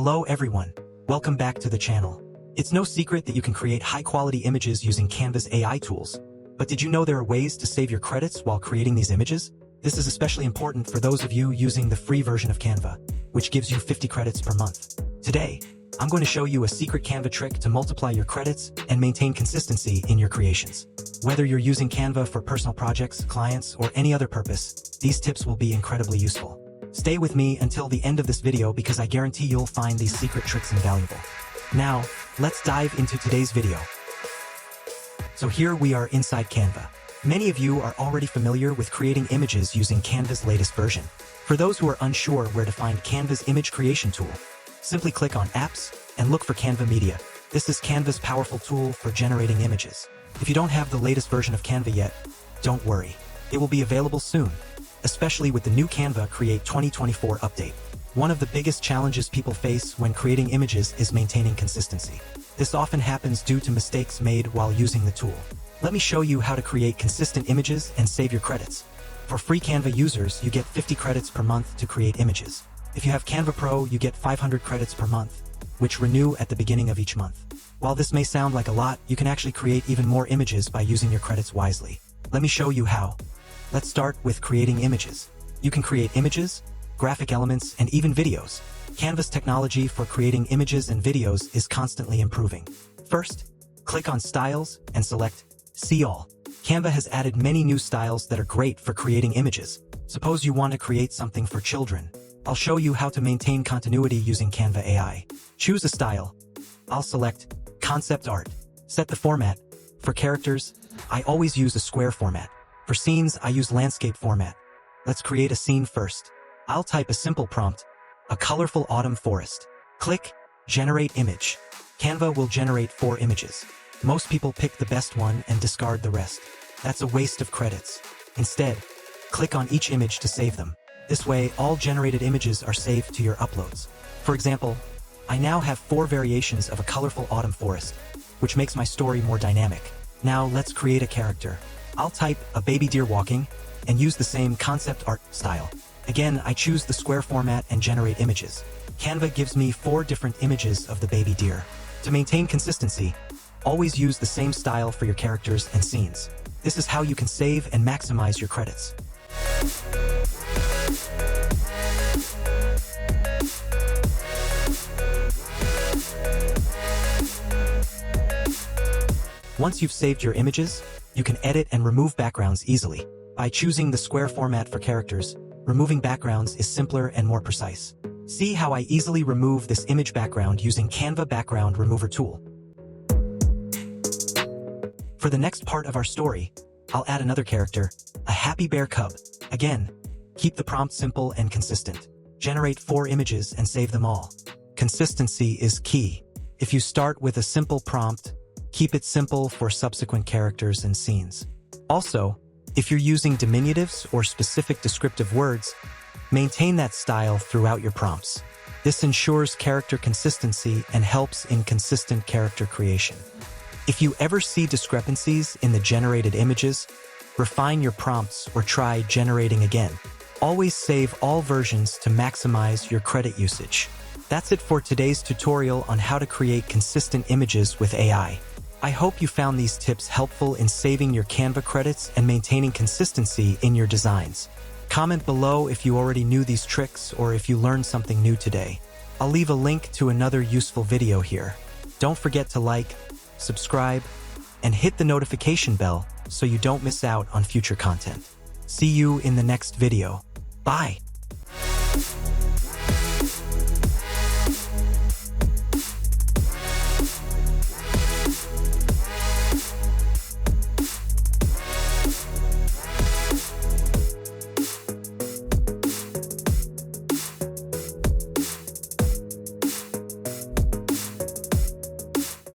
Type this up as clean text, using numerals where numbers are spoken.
Hello everyone, welcome back to the channel. It's no secret that you can create high-quality images using Canva's AI tools. But did you know there are ways to save your credits while creating these images? This is especially important for those of you using the free version of Canva, which gives you 50 credits per month. Today, I'm going to show you a secret Canva trick to multiply your credits and maintain consistency in your creations. Whether you're using Canva for personal projects, clients, or any other purpose, these tips will be incredibly useful. Stay with me until the end of this video because I guarantee you'll find these secret tricks invaluable. Now, let's dive into today's video. So here we are inside Canva. Many of you are already familiar with creating images using Canva's latest version. For those who are unsure where to find Canva's image creation tool, simply click on Apps and look for Canva Media. This is Canva's powerful tool for generating images. If you don't have the latest version of Canva yet, don't worry. It will be available soon, especially with the new Canva Create 2024 update. One of the biggest challenges people face when creating images is maintaining consistency. This often happens due to mistakes made while using the tool. Let me show you how to create consistent images and save your credits. For free Canva users, you get 50 credits per month to create images. If you have Canva Pro, you get 500 credits per month, which renew at the beginning of each month. While this may sound like a lot, you can actually create even more images by using your credits wisely. Let me show you how. Let's start with creating images. You can create images, graphic elements, and even videos. Canva's technology for creating images and videos is constantly improving. First, click on Styles and select See All. Canva has added many new styles that are great for creating images. Suppose you want to create something for children. I'll show you how to maintain continuity using Canva AI. Choose a style. I'll select Concept Art. Set the format. For characters, I always use a square format. For scenes, I use landscape format. Let's create a scene first. I'll type a simple prompt, a colorful autumn forest. Click Generate Image. Canva will generate 4 images. Most people pick the best one and discard the rest. That's a waste of credits. Instead, click on each image to save them. This way, all generated images are saved to your uploads. For example, I now have 4 variations of a colorful autumn forest, which makes my story more dynamic. Now let's create a character. I'll type a baby deer walking and use the same concept art style. Again, I choose the square format and generate images. Canva gives me 4 different images of the baby deer. To maintain consistency, always use the same style for your characters and scenes. This is how you can save and maximize your credits. Once you've saved your images, you can edit and remove backgrounds easily. By choosing the square format for characters, removing backgrounds is simpler and more precise. See how I easily remove this image background using Canva Background Remover tool. For the next part of our story, I'll add another character, a happy bear cub. Again, keep the prompt simple and consistent. Generate 4 images and save them all. Consistency is key. If you start with a simple prompt, keep it simple for subsequent characters and scenes. Also, if you're using diminutives or specific descriptive words, maintain that style throughout your prompts. This ensures character consistency and helps in consistent character creation. If you ever see discrepancies in the generated images, refine your prompts or try generating again. Always save all versions to maximize your credit usage. That's it for today's tutorial on how to create consistent images with AI. I hope you found these tips helpful in saving your Canva credits and maintaining consistency in your designs. Comment below if you already knew these tricks or if you learned something new today. I'll leave a link to another useful video here. Don't forget to like, subscribe, and hit the notification bell so you don't miss out on future content. See you in the next video. Bye!